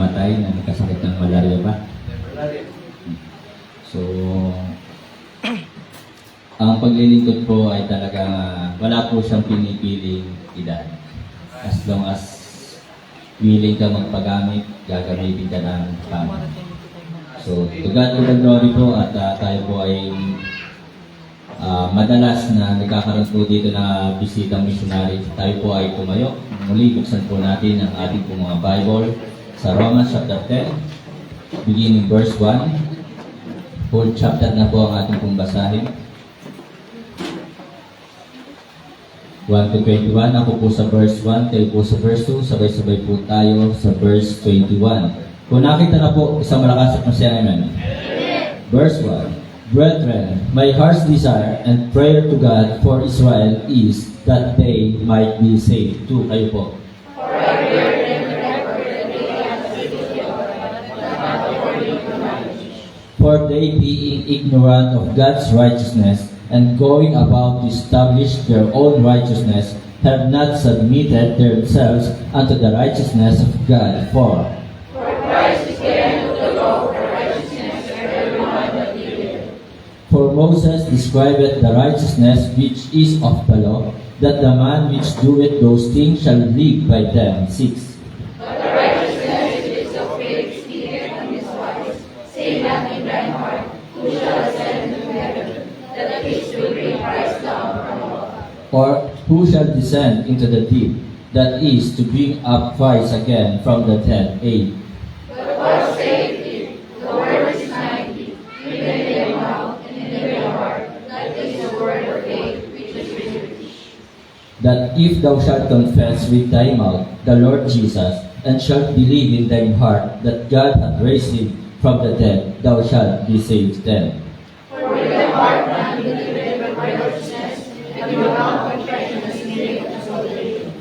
patay na nagkasakit ng malaria ba? So, ang paglilingkod po ay talaga wala po siyang pinipiling edad. As long as willing ka magpagamit, gagamitin ka ng tama. So, to God be the glory po at tayo po ay madalas na nagkakaroon po dito na bisitang missionary. Tayo po ay tumayo. Muli, buksan po natin ang ating po mga Bible sa Romans chapter 10, beginning verse 1. Whole chapter na po ang ating pong basahin. 1 to 21. Ako po sa verse 1, kayo po sa verse 2. Sabay-sabay po tayo sa verse 21. Kung nakita na po, isang malakas at masaya naman. Verse 1. Brethren, my heart's desire and prayer to God for Israel is that they might be saved. Two, kayo po. For they being ignorant of God's righteousness and going about to establish their own righteousness, have not submitted themselves unto the righteousness of God. For Christ is the end of the law for righteousness for everyone that believeth. For Moses describeth the righteousness which is of the law, that the man which doeth those things shall live by them. 6. But the righteousness which is of faith speaketh on this wise, say not in thine heart, who shall ascend into heaven, that the peace will bring Christ down from above. Or who shall descend into the deep, that is, to bring up Christ again from the dead. 8. But what saith he? The word is nigh thee, even in thy mouth and in thy heart, that is the word of faith which is preached. That if thou shalt confess with thy mouth the Lord Jesus, and shalt believe in thine heart that God hath raised him from the dead, thou shalt be saved. 10. For with the heart man believeth unto righteousness, and with the mouth confession is made unto salvation.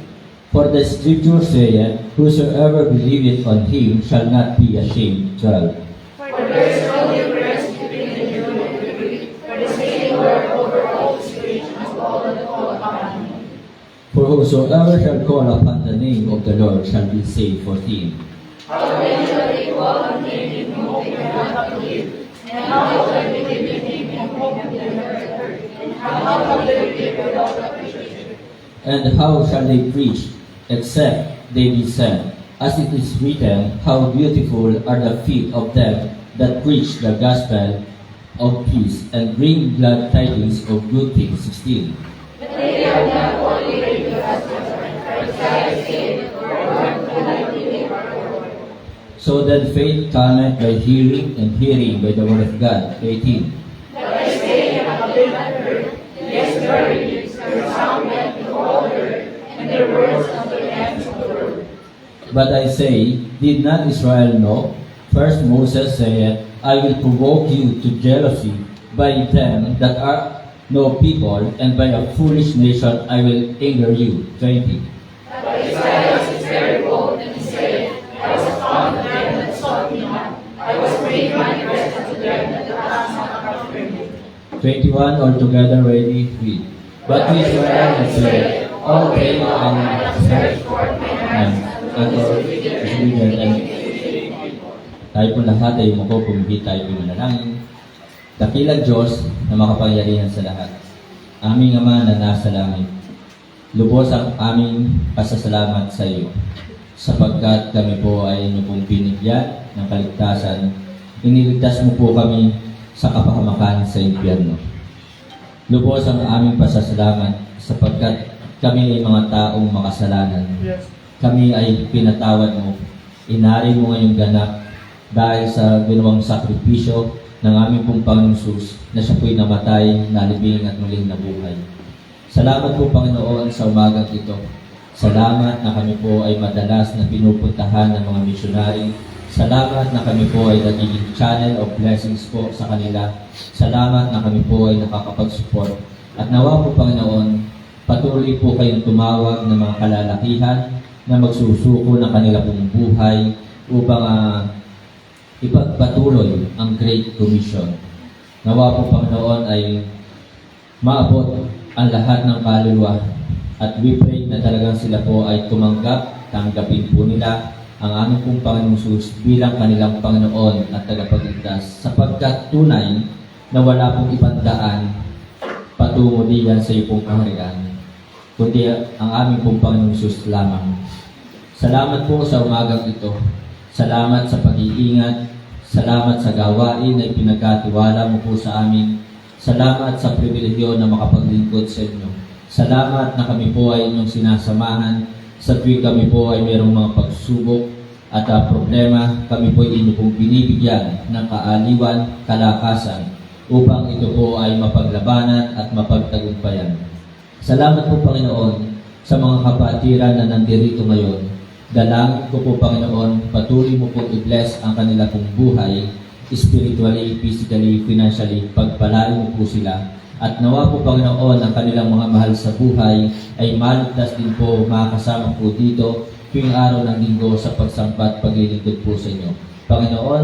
For the scripture saith, whosoever believeth on him shall not be ashamed. 12. For there is no difference between the Jew and the Greek, for the same Lord over all is rich unto all that call upon him. For whosoever shall call upon the name of the Lord shall be saved. 14. How then shall they call on him in whom they cannot believe? And how shall they believe in him in whom they have never heard? And how shall they believe without a preacher? And how shall they preach, except they be sent? As it is written, how beautiful are the feet of them that preach the gospel of peace, and bring glad tidings of good things. 16. But they have not only read the gospel, for Isaiah saith, for one who hath believed our Lord. So then faith cometh by hearing, and hearing by the word of God. 18. But I say, and have been not heard, yes, verily, their sound went to all earth, and their words unto the ends of the world. But I say, did not Israel know? First Moses saith, I will provoke you to jealousy by them that are no people, and by a foolish nation I will anger you. 20. But Isaiah is very bold, and he saith, I was found of them that sought me not. I was made manifest unto them that asked not after me. 21. Altogether ready, read. But to Israel has said, all came and searched Forth my and hands, unto Israel, and tayo po lahat ay makupumbi, tayo po manalangin. Dakilang Diyos na makapangyarihan sa lahat. Aming Ama na nasa langit, lubos ang aming pasasalamat sa iyo, sapagkat kami po ay inyo pong binigyan ng kaligtasan. Iniligtas mo po kami sa kapahamakan sa impyerno. Lubos ang aming pasasalamat sapagkat kami ay mga taong makasalanan. Kami ay pinatawad mo. Inari mo ngayong ganap dahil sa ginawang sakripisyo ng aming pong Panginoong Sus na siya po'y namatay, nalibing at muling nabuhay. Salamat po Panginoon sa umagang ito. Salamat na kami po ay madalas na pinupuntahan ng mga misyonary. Salamat na kami po ay nagiging channel of blessings po sa kanila. Salamat na kami po ay nakakapag-support. At nawa po Panginoon, patuloy po kayong tumawag ng mga kalalakihan na magsusuko ng kanila pong buhay upang ipagpatuloy ang Great Commission. Nawa po Panginoon ay maabot ang lahat ng kaluluwa at we pray na talagang sila po ay tanggapin po nila ang aming pong Panginoong Hesus bilang kanilang Panginoon at tagapagligtas, sapagkat tunay na wala pong ibang daan patungo diyan sa iyo pong kaharian, kundi ang aming pong Panginoong Hesus lamang. Salamat po sa umagang ito. Salamat sa pag-iingat. Salamat sa gawain na ipinagkatiwala mo po sa amin. Salamat sa pribilehyo na makapaglingkod sa inyo. Salamat na kami po ay inyong sinasamahan sa tuwing kami po ay mayroong mga pagsubok at problema. Kami po ay inyo pong binibigyan ng kaaliwan, kalakasan upang ito po ay mapaglabanan at mapagtagumpayan. Salamat po, Panginoon, sa mga kapatiran na nandirito ngayon. Dalangin ko po, Panginoon, patuloy mo po i-bless ang kanila pong buhay, spiritually, physically, financially, pagpalain mo po sila. At nawa po, Panginoon, ang kanilang mga mahal sa buhay ay maligtas din po, makakasama po dito tuwing araw ng linggo sa pagsampat, paglilingkod po sa inyo. Panginoon,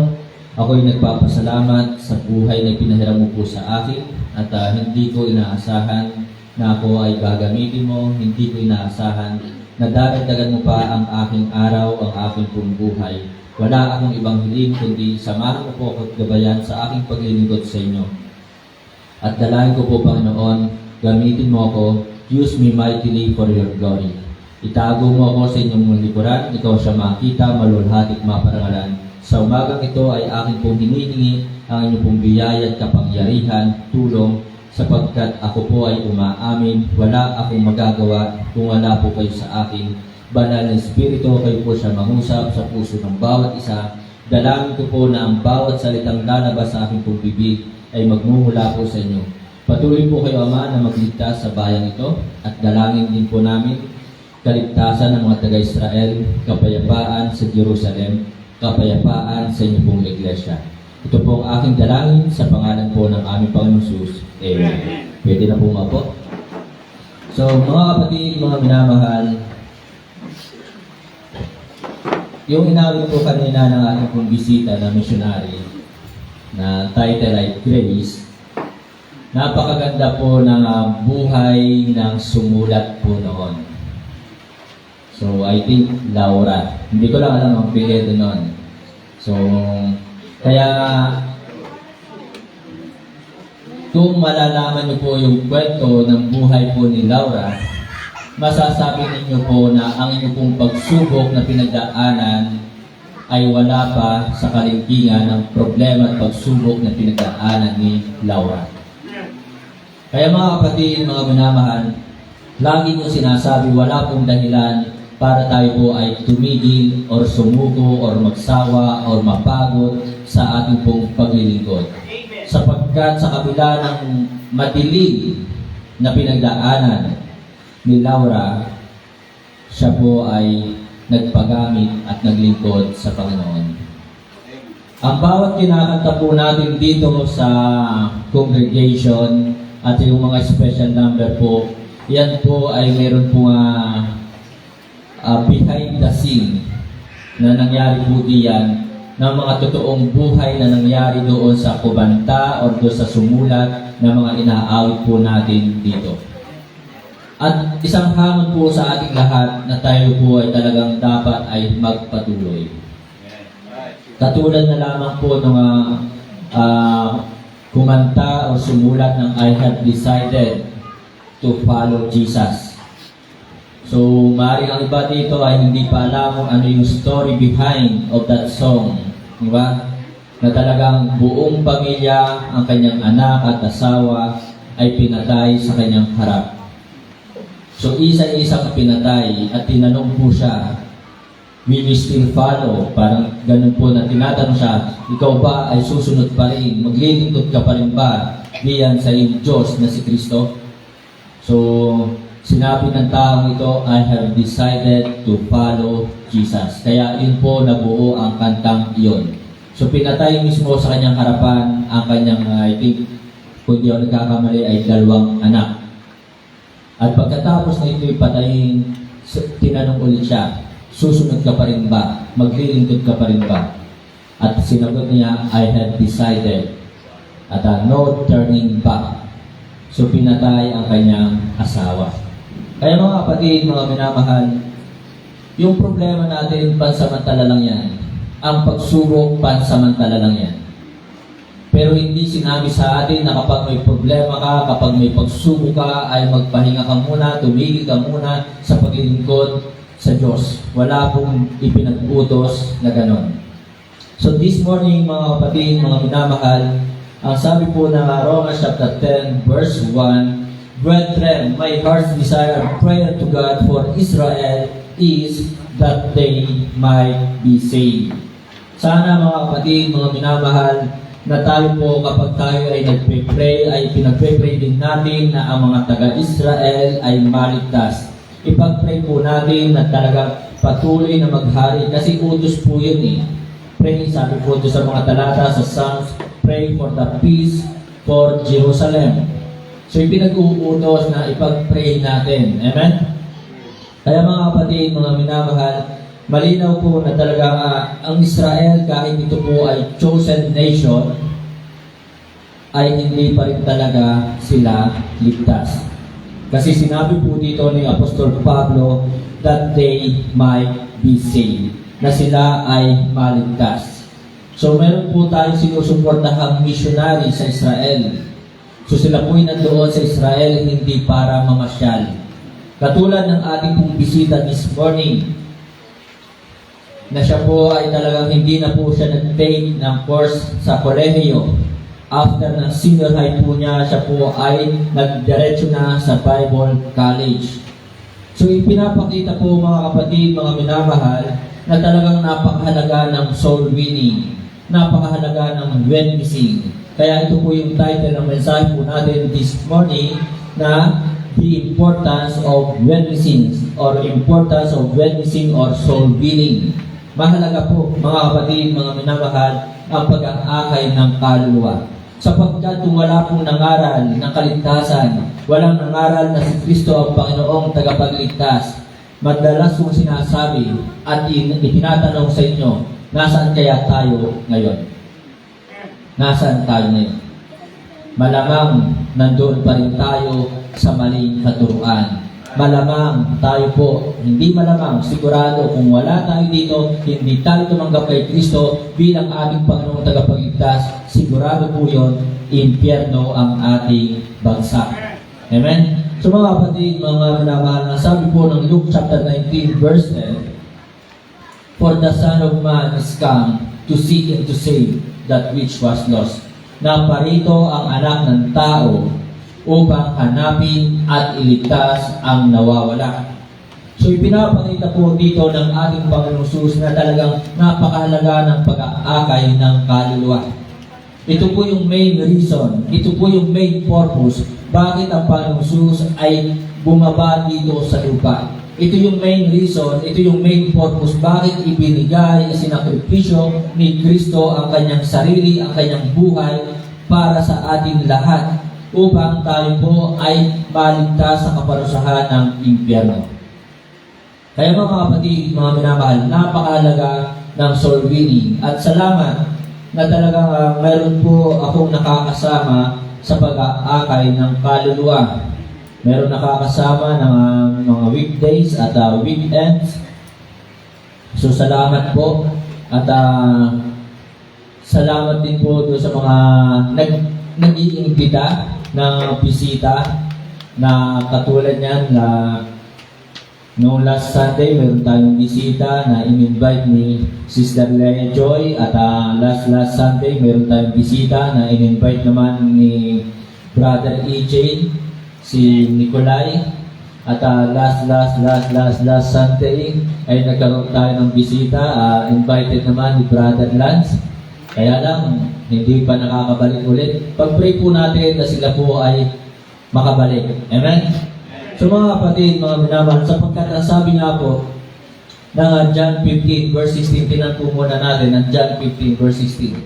ako'y nagpapasalamat sa buhay na pinahiram mo po sa akin at hindi ko inaasahan na ako ay gagamitin mo, hindi ko inaasahan na dadagdagan mo pa ang aking araw, ang aking pong buhay. Wala akong ibang hiling kundi samahan mo po ako at gabayan sa aking paglilingkod sa inyo. At dalangin ko po, Panginoon, gamitin mo ako, use me mightily for your glory. Itago mo ako sa inyong likuran, ikaw siya makita, malulhati at maparangalan. Sa umagang ito ay aking pong hinihingi ang inyong pong biyaya at kapangyarihan, tulong, sapagkat ako po ay umaamin, wala akong magagawa kung wala po kayo sa akin. Banal na Espiritu, kayo po siya mangusap sa puso ng bawat isa. Dalangin ko po na ang bawat salitang lalabas sa aking pong bibig ay magmumula po sa inyo. Patuloy po kayo, Ama, na magligtas sa bayan ito at dalangin din po namin kaligtasan ng mga taga-Israel, kapayapaan sa Jerusalem, kapayapaan sa inyo pong iglesia. Ito po ang aking dalangin sa pangalan po ng aming Panginoong Hesus. Amen. Pwede na po mapo. So, mga kapatid, mga minamahal, yung inawit po kanina ng aking pong bisita na missionary, na title ay Grace, napakaganda po ng buhay ng sumulat po noon. So, I think Laura. Hindi ko lang alam ang apelyido noon. So, kaya kung malalaman niyo po yung kwento ng buhay po ni Laura, masasabi ninyo po na ang inyong pong pagsubok na pinagdaanan ay wala pa sa kalingkingan ng problema at pagsubok na pinagdaanan ni Laura. Kaya mga kapatid, mga minamahal, lagi nyo sinasabi wala pong dahilan para tayo po ay tumigil or sumuko or magsawa or mapagod sa ating pong paglilingkod. Sapagkat sa kabila ng madilim na pinagdaanan ni Laura, siya po ay nagpagamit at naglingkod sa Panginoon. Ang bawat kinakanta po natin dito sa congregation at yung mga special number po, yan po ay meron po behind the scene na nangyari po diyan ng mga totoong buhay na nangyari doon sa kubanta o doon sa sumulat na mga inaawit po natin dito. At isang hamon po sa ating lahat na tayo po ay talagang dapat ay magpatuloy. Katulad na lamang po ng kumanta o sumulat ng I have decided to follow Jesus. So, maaaring ang iba dito ay hindi pa alam kung ano yung story behind of that song. Di ba? Na talagang buong pamilya, ang kanyang anak at asawa ay pinatay sa kanyang harap. So, isa-isang pinatay at tinanong po siya, will you still follow? Parang ganun po na tinatanong siya, ikaw ba ay susunod pa rin? Maglilingkod ka pa rin ba diyan sa iyong Diyos na si Kristo? So, sinabi ng taong ito, I have decided to follow Jesus. Kaya yun po nabuo ang kantang iyon. So, pinatay mismo sa kanyang harapan ang kanyang, I think, kung di ako nagkakamali, ay 2 anak. At pagkatapos na ito'y patayin, tinanong ulit siya, susunod ka pa rin ba? Maglilingkod ka pa rin ba? At sinagot niya, I have decided. At no turning back. So pinatay ang kanyang asawa. Kaya mga kapatid, mga minamahal, Yung problema natin, pansamantala lang yan. Ang pagsubok, pansamantala lang yan. Pero hindi sinabi sa atin na kapag may problema ka, kapag may pagsubok ka, ay magpahinga ka muna, tumigil ka muna sa paglilingkod sa Diyos. Wala pong ipinag-utos na ganon. So this morning, mga kapatid, mga minamahal, ang sabi po ng Romans chapter 10, verse 1, Brethren, my heart's desire and prayer to God for Israel is that they might be saved. Sana mga kapatid, mga minamahal, na tayo po kapag tayo ay nagpe-pray, ay pinagpe-pray din natin na ang mga taga-Israel ay maligtas. Ipag-pray po natin na talagang patuloy na maghari kasi utos po yun eh. Pray, sabi po ito sa mga talata sa Psalms, pray for the peace for Jerusalem. So ipinag-uutos na ipag-pray natin. Amen? Kaya mga kapatid, mga minamahal, malinaw po na talaga ang Israel, kahit ito po ay chosen nation, ay hindi pa rin talaga sila ligtas. Kasi sinabi po dito ni Apostol Pablo that they might be saved, na sila ay maligtas. So meron po tayong sinusuportahang missionary sa Israel. So sila po ay nandoon sa Israel hindi para mamasyal. Katulad ng ating pong bisita this morning, na siya po ay talagang hindi na po siya nag-take ng course sa kolehiyo. After ng senior high po niya, siya po ay nagdiretso na sa Bible College. So ipinapakita po mga kapatid, mga minamahal, na talagang napakahalaga ng soul winning, napakahalaga ng witnessing. Kaya ito po yung title ng mensahe po natin this morning na the importance of witnessing or importance of witnessing or soul winning. Mahalaga po, mga kapatid, mga minamahal, ang pag-aakay ng kaluluwa. Sapagkat kung wala pong nangaral ng kaligtasan, walang nangaral na si Kristo ang Panginoong tagapagligtas, madalas kong sinasabi at itinatanong sa inyo, nasaan kaya tayo ngayon? Nasaan tayo ngayon? Malamang nandoon pa rin tayo sa maling katuruan. Malamang tayo po, hindi malamang, sigurado kung wala tayo dito, hindi tayo tumanggap kay Kristo bilang ating Panginoong tagapagligtas, sigurado po yun, impyerno ang ating bansa. Amen? So mga kapatid, mga minamahal, sabi po ng Luke chapter 19 verse 10, For the Son of Man is come to seek and to save that which was lost. Na parito ang anak ng tao upang hanapin at iligtas ang nawawala. So ipinapakita po dito ng ating Panginoong Jesus na talagang napakahalaga ng pag-aakay ng kaluluwa. Ito po yung main reason, ito po yung main purpose bakit ang Panginoong Jesus ay bumaba dito sa lupa. Ito yung main reason, ito yung main purpose bakit ibinigay, sinakripisyo ni Kristo ang kanyang sarili, ang kanyang buhay para sa ating lahat upang tayo po ay maligtas sa kaparusahan ng impyerno. Kaya mga kapatid, mga minamahal, napakahalaga ng soul winning. At salamat na talagang mayroon po akong nakakasama sa pag-aakay ng kaluluwa. Meron nakakasama ng mga weekdays at weekends. So salamat po. At salamat din po doon sa mga nag-iimbita ng bisita na katulad niyan na noong last Sunday meron tayong bisita na in-invite ni Sister Leia Joy at last Sunday meron tayong bisita na in-invite naman ni Brother EJ si Nicolay at last Sunday ay nagkaroon tayo ng bisita invited naman ni Brother Lance. Kaya lang, hindi pa nakakabalik ulit. Pag-pray po natin na sila po ay makabalik. Amen? So mga kapatid, mga minamahal, sapagkat ang sabi nga po ng John 15 verse 16, tinan po muna natin ang John 15 verse 16.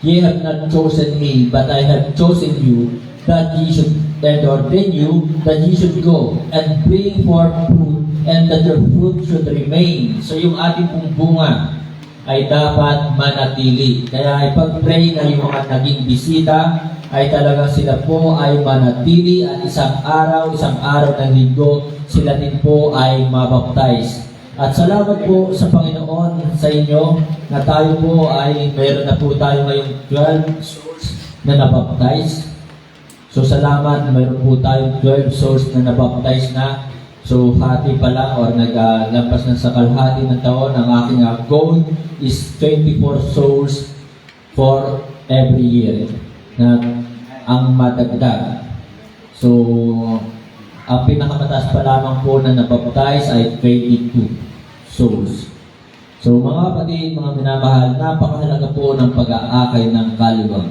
Ye have not chosen me, but I have chosen you, that ye should and ordain you, that ye should go and bring forth fruit, and that your fruit should remain. So yung ating pong bunga ay dapat manatili. Kaya ipag-pray na yung mga naging bisita ay talagang sila po ay manatili at isang araw ng linggo sila din po ay mabaptize. At salamat po sa Panginoon sa inyo na tayo po ay mayroon na po tayo ngayong 12 souls na nabaptize. So salamat, mayroon po tayong 12 souls na nabaptize na. So hati pa lang or naglampas na sa kalahati ng taon. Ang aking goal is 24 souls for every year na ang madagdag. So ang pinakamataas pa lamang po na nabaptize ay 22 souls. So mga kapatid, mga minamahal, napakahalaga po ng pag-aakay ng kaluluwa.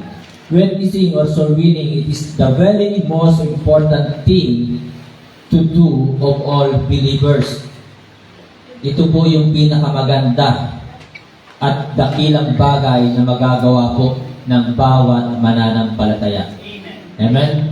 When we sing or soul winning, it is the very most important thing to do of all believers. Ito po yung pinakamaganda at dakilang bagay na magagawa po ng bawat mananampalataya. Amen?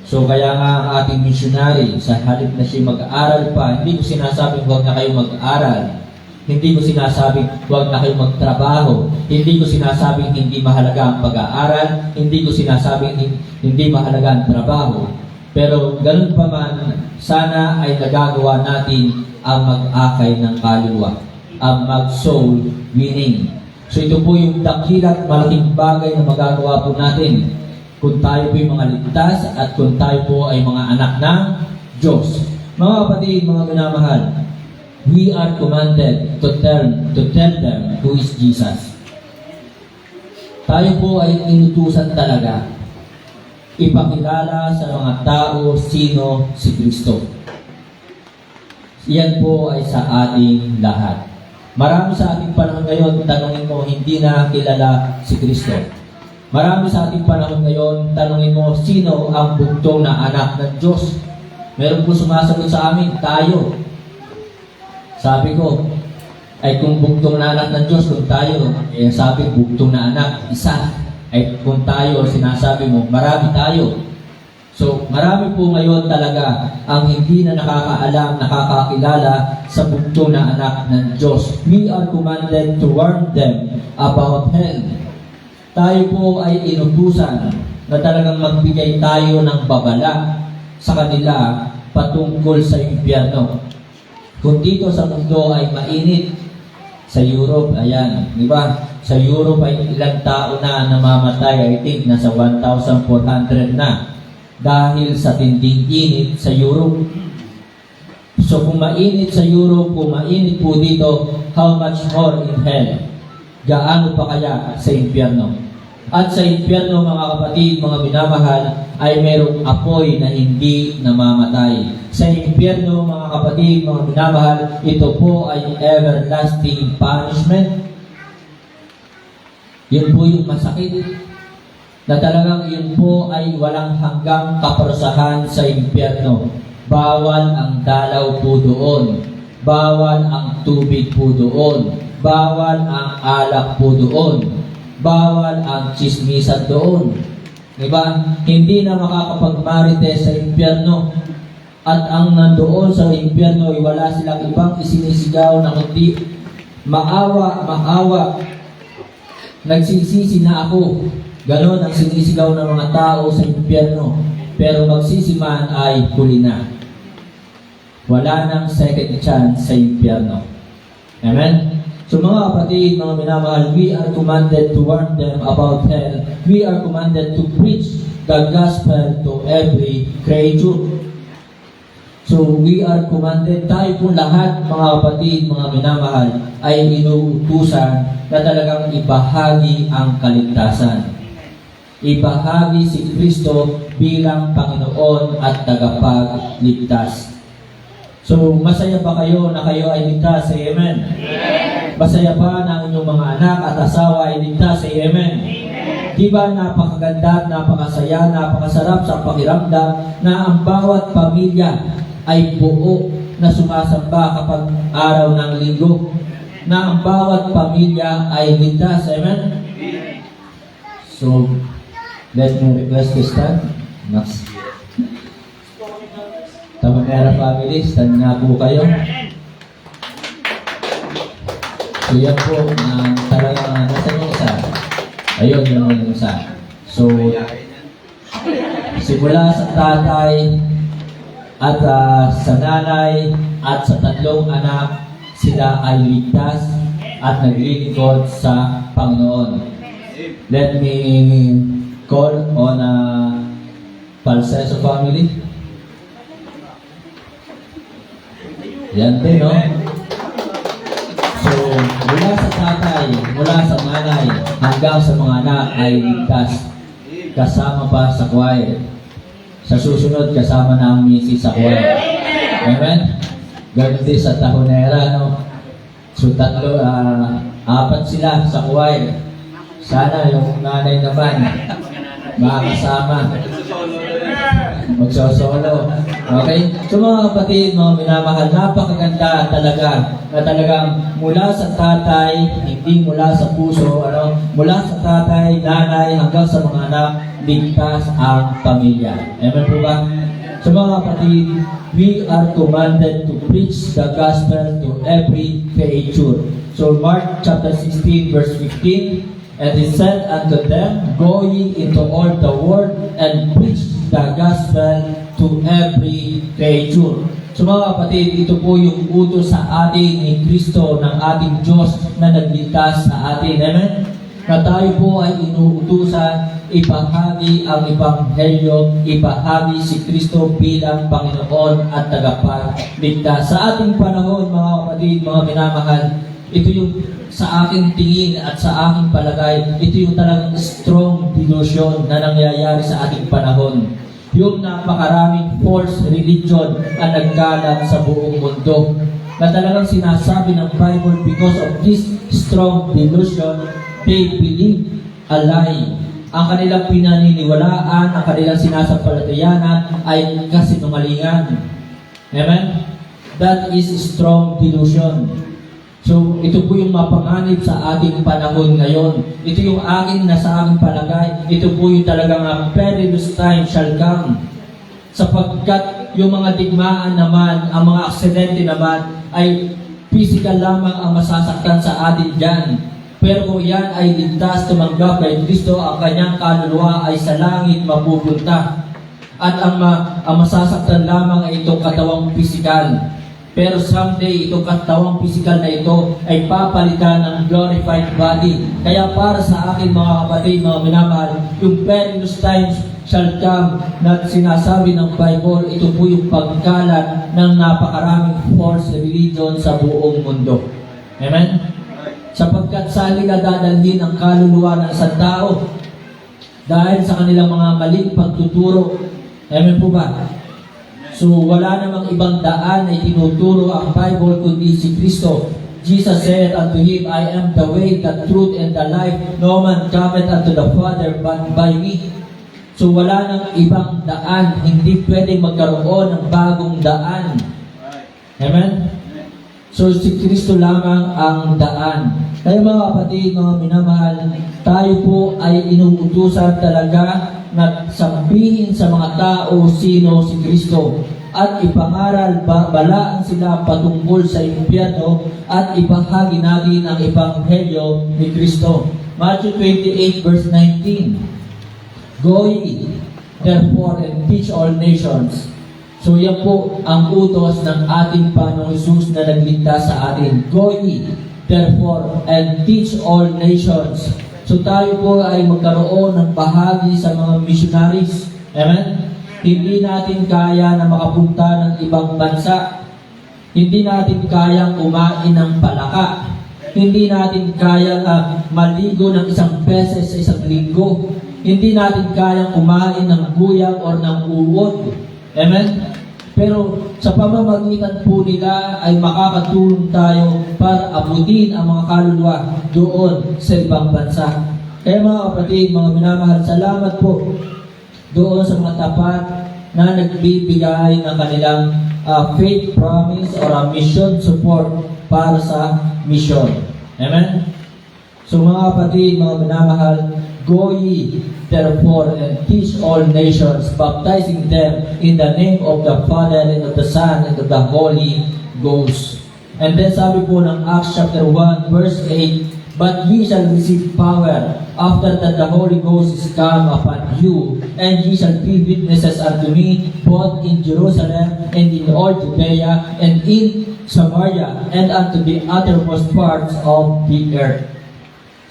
So kaya nga ang ating missionary, sa halip na siya mag-aaral pa, hindi ko sinasabing huwag na kayo mag-aaral. Hindi ko sinasabing huwag na kayo magtrabaho. Hindi ko sinasabing hindi mahalaga ang pag-aaral. Hindi ko sinasabing hindi mahalaga ang trabaho. Pero ganun pa man, sana ay nagagawa natin ang mag-akay ng kaluluwa, ang mag-soul winning. So ito po yung dakilang malaking bagay na magagawa po natin kung tayo po yung mga ligtas at kung tayo po ay mga anak ng Diyos. Mga kapatid, mga minamahal, we are commanded to tell them who is Jesus. Tayo po ay inutusan talaga ipakilala sa mga tao sino si Kristo. Iyan po ay sa ating lahat. Marami sa ating panahon ngayon, tanongin mo, hindi na kilala si Kristo. Marami sa ating panahon ngayon, tanongin mo, sino ang bugtong na anak ng Diyos? Meron po sumasagot sa amin, tayo. Sabi ko, ay kung bugtong na anak ng Diyos, kung tayo, sabi bugtong na anak, isa. Ay kung tayo, sinasabi mo, marami tayo. So, marami po ngayon talaga ang hindi na nakakaalam, nakakakilala sa bugtong na anak ng Diyos. We are commanded to warn them about hell. Tayo po ay inutusan na talagang magbigay tayo ng babala sa kanila patungkol sa impyerno. Kung dito sa mundo ay mainit, sa Europe, ayan, di ba? Sa Europe ay ilang tao na namamatay, I think nasa 1,400 na dahil sa tinding init sa Europe. So kung mainit sa Europe, kung mainit po dito, how much more in hell? Gaano pa kaya sa impyerno? At sa impyerno, mga kapatid, mga minamahal, ay mayroong apoy na hindi namamatay. Sa impyerno, mga kapatid, mga minamahal, ito po ay everlasting punishment. Yun po yung masakit. Na talagang yun po ay walang hanggang kaparusahan sa impyerno. Bawal ang dalaw po doon. Bawal ang tubig po doon. Bawal ang alak po doon. Bawal ang chismisan doon. Diba? Hindi na makakapagmarites sa impyerno. At ang nandoon sa impyerno ay wala silang ibang isinisigaw na kundi maawa, maawa. Nagsisisi na ako. Ganon ang sinisigaw ng mga tao sa impyerno. Pero magsisiman ay huli na. Wala nang second chance sa impyerno. Amen? So mga kapatid, mga minamahal, we are commanded to warn them about hell. We are commanded to preach the gospel to every creature. So we are commanded, tayo po lahat, mga kapatid, mga minamahal, ay inuutusan na talagang ibahagi ang kaligtasan. Ibahagi si Kristo bilang Panginoon at tagapagligtas. So masaya ba kayo na kayo ay ligtas? Say amen. Masaya ba na ang inyong mga anak at asawa ay ligtas? Say amen. Di ba napakaganda, napakasaya, napakasarap sa pakiramdam na ang bawat pamilya ay buo na sumasamba kapag araw ng linggo, na ang bawat pamilya ay ligtas. Amen? So, let me request to stand. Next. Tabanera family, stand nga po kayo. So yan po, talagang nasa yung isa. Ayun, yung isa. So, simula sa tatay, at sa nanay at sa tatlong anak, sila ay ligtas at naglilingkod sa Panginoon. Let me call on Palseso family. Yan din, no? So, mula sa tatay, mula sa nanay, hanggang sa mga anak ay ligtas. Kasama pa sa choir. Sa susunod, kasama na ang misis sa choir. Amen? Ganun din sa tahonera, no? So, apat sila sa choir. Sana yung nanay naman, makakasama. Magsosolo. Okay? So mga kapatid, mga minamahal, napakaganda talaga na talagang mula sa tatay, hindi mula sa puso, mula sa tatay, nanay, hanggang sa mga anak, ligtas ang pamilya. Amen po ba? So mga kapatid, we are commanded to preach the gospel to every creature. So Mark chapter 16 verse 15, and he said unto them, go ye into all the world and preach the gospel to every creature. So mga kapatid, ito po yung utos sa atin ni Kristo ng ating Diyos na nagligtas sa atin. Amen? Na tayo po ay inuutusan, ipahagi ang Ebanghelyo, ipahagi si Kristo bilang Panginoon at tagapagligtas. Sa ating panahon, mga kapatid, mga minamahal, ito yung sa aking tingin at sa aking palagay, ito yung talagang strong delusion na nangyayari sa ating panahon. Yung napakaraming false religion ang nagkalat sa buong mundo. Na talagang sinasabi ng Bible, because of this strong delusion, they believe a lie. Ang kanilang pinaniniwalaan, ang kanilang sinasampalatayanan ay kasinungalingan. Amen? That is strong delusion. So, ito po yung mapanganib sa ating panahon ngayon. Ito yung akin na sa aking palagay. Ito po yung talagang perilous time shall come. Sapagkat yung mga digmaan naman, ang mga aksidente naman, ay physical lamang ang masasaktan sa atin dyan. Pero kung yan ay ligtas tumanggap kay Kristo, ang kanyang kaluluwa ay sa langit mapupunta. At ang masasaktan lamang ay itong katawang physical. Pero someday, itong katawang physical na ito ay papalitan ng glorified body. Kaya para sa akin mga kapatid, mga minamahal, yung perilous times shall come na sinasabi ng Bible, ito po yung pagkalat ng napakaraming false religion sa buong mundo. Amen? Sapagkat saan nila dadalhin ang kaluluwa ng isang tao? Dahil sa kanilang mga maling pagtuturo. Amen po ba? So, wala namang ibang daan na itinuturo ang Bible kundi si Kristo. Jesus said unto him, I am the way, the truth, and the life. No man cometh unto the Father but by me. So, wala nang ibang daan. Hindi pwedeng magkaroon ng bagong daan. Amen? So, si Kristo lamang ang daan. Kaya mga kapatid, mga minamahal, tayo po ay inuutusan talaga na sabihin sa mga tao sino si Kristo at ipangaral, balaan sila patungkol sa impyerno at ibahagi natin ang Ebanghelyo ni Kristo. Matthew 28 verse 19, go ye therefore and teach all nations. So yan po ang utos ng ating Panginoong Hesus na nagligtas sa atin. Go ye therefore and teach all nations. So tayo po ay magkaroon ng bahagi sa mga missionaries. Amen? Hindi natin kaya na makapunta ng ibang bansa. Hindi natin kayang kumain ng palaka. Hindi natin kaya maligo ng isang beses sa isang linggo. Hindi natin kayang kumain ng guyang or ng uod. Amen? Pero sa pamamagitan po nila ay makakatulong tayo para abutin ang mga kaluluwa doon sa ibang bansa. Kaya mga kapatid, mga minamahal, salamat po doon sa mga tapat na nagbibigay ng kanilang faith promise or a mission support para sa mission. Amen? So mga kapatid, mga minamahal, go ye therefore and teach all nations, baptizing them in the name of the Father and of the Son and of the Holy Ghost. And then sabi po ng Acts chapter 1 verse 8, But ye shall receive power after that the Holy Ghost is come upon you, and ye shall be witnesses unto me both in Jerusalem and in all Judea and in Samaria and unto the uttermost parts of the earth.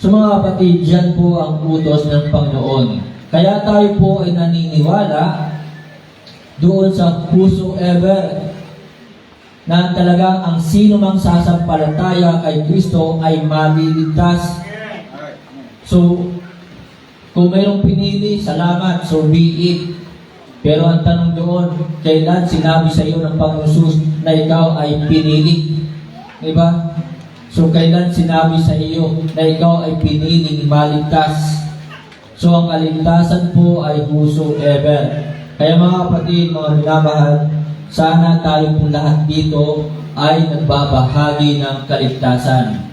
So mga kapatid, yan po ang utos ng Panginoon. Kaya tayo po ay naniniwala doon sa whosoever na talagang ang sino mang sasampalataya kay Kristo ay maliligtas. So, kung mayroong pinili, salamat, so be it. Pero ang tanong doon, kailan sinabi sa iyo ng Panginoon Jesus na ikaw ay pinili? Diba? So, kailan sinabi sa iyo na ikaw ay piniling maligtas? So, ang kaligtasan po ay whosoever. Kaya mga kapatid, mga minamahal, sana tayo po lahat dito ay nagbabahagi ng kaligtasan.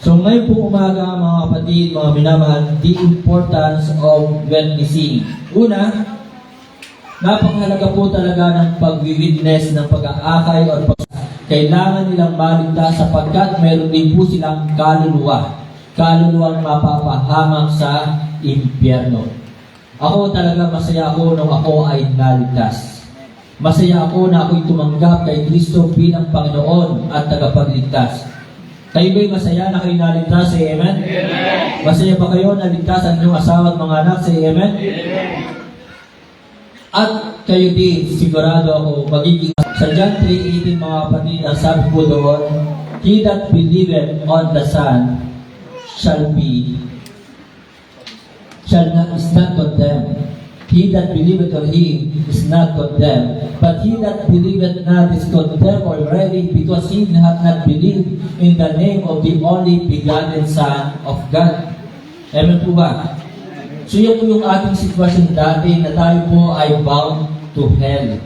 So ngayon po umaga mga kapatid, mga minamahal, the importance of witnessing. Una, napakahalaga po talaga ng pag-witness, ng pag-aakay o kailangan nilang maligtas sapagkat meron din po silang kaluluwang mapapahamak sa impyerno. Ako talaga masaya ako nung ako ay naligtas. Masaya ako na ako'y tumanggap kay Kristo bilang Panginoon at tagapagligtas. Kayo ba'y masaya na kayo naligtas? Say amen? Amen. Masaya ba kayo na ligtas ang inyong asawa at mga anak? Say amen? Amen. At kayo din, sigurado ako, magiging sa John 3:18 mga kapatid, ang sabi po doon, he that believeth on the Son is not condemned. He that believeth on him is not condemned. But he that believeth not is condemned already, because he hath not believed in the name of the only begotten Son of God. Amen po ba? So yun po yung ating sitwasyon dati na tayo po ay bound to hell.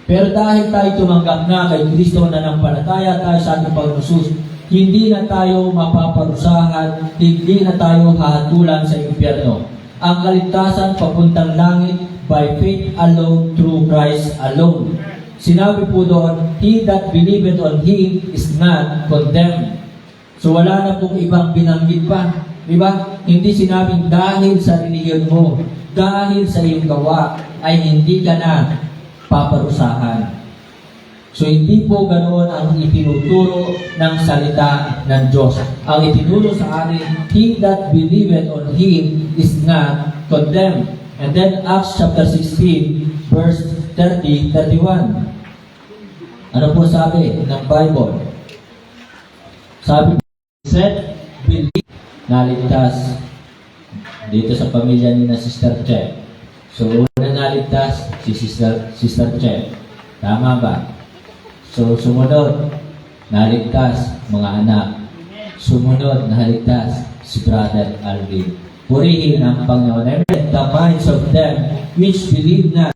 Pero dahil tayo tumanggap na kay Kristo na nampalataya tayo sa ating Panginoon Jesus, hindi na tayo mapaparusahan, hindi na tayo hahatulan sa impyerno. Ang kaligtasan papuntang langit by faith alone, through Christ alone. Sinabi po doon, he that believeth on him is not condemned. So wala na pong ibang binanggit pa. Diba? Hindi sinabing dahil sa religion mo, dahil sa iyong gawa, ay hindi ka na paparusahan. So hindi po ganoon ang itinuturo ng salita ng Diyos. Ang itinuro sa atin, he that believeth on him is not condemned. And then Acts chapter 16, verse 30-31. Ano po sabi ng Bible? Sabi, said, believe, naligtas. Dito sa pamilya ni na Sister Che. So una naligtas, si Sister Che. Tama ba? So, sumunod, naligtas, mga anak. Sumunod, naligtas, si Brother Alvin. Purihin ang Panginoon. Amen. The minds of them which believe not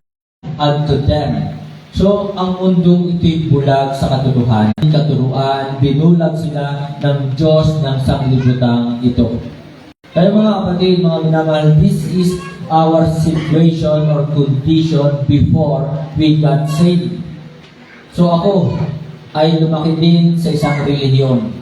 unto them. So, ang mundong ito'y bulag sa katuruan. Binulag sila ng Diyos ng sanglibutang ito. Kaya mga kapatid, mga minamahal, this is our situation or condition before we got saved. So ako ay lumaki din sa isang relihiyon.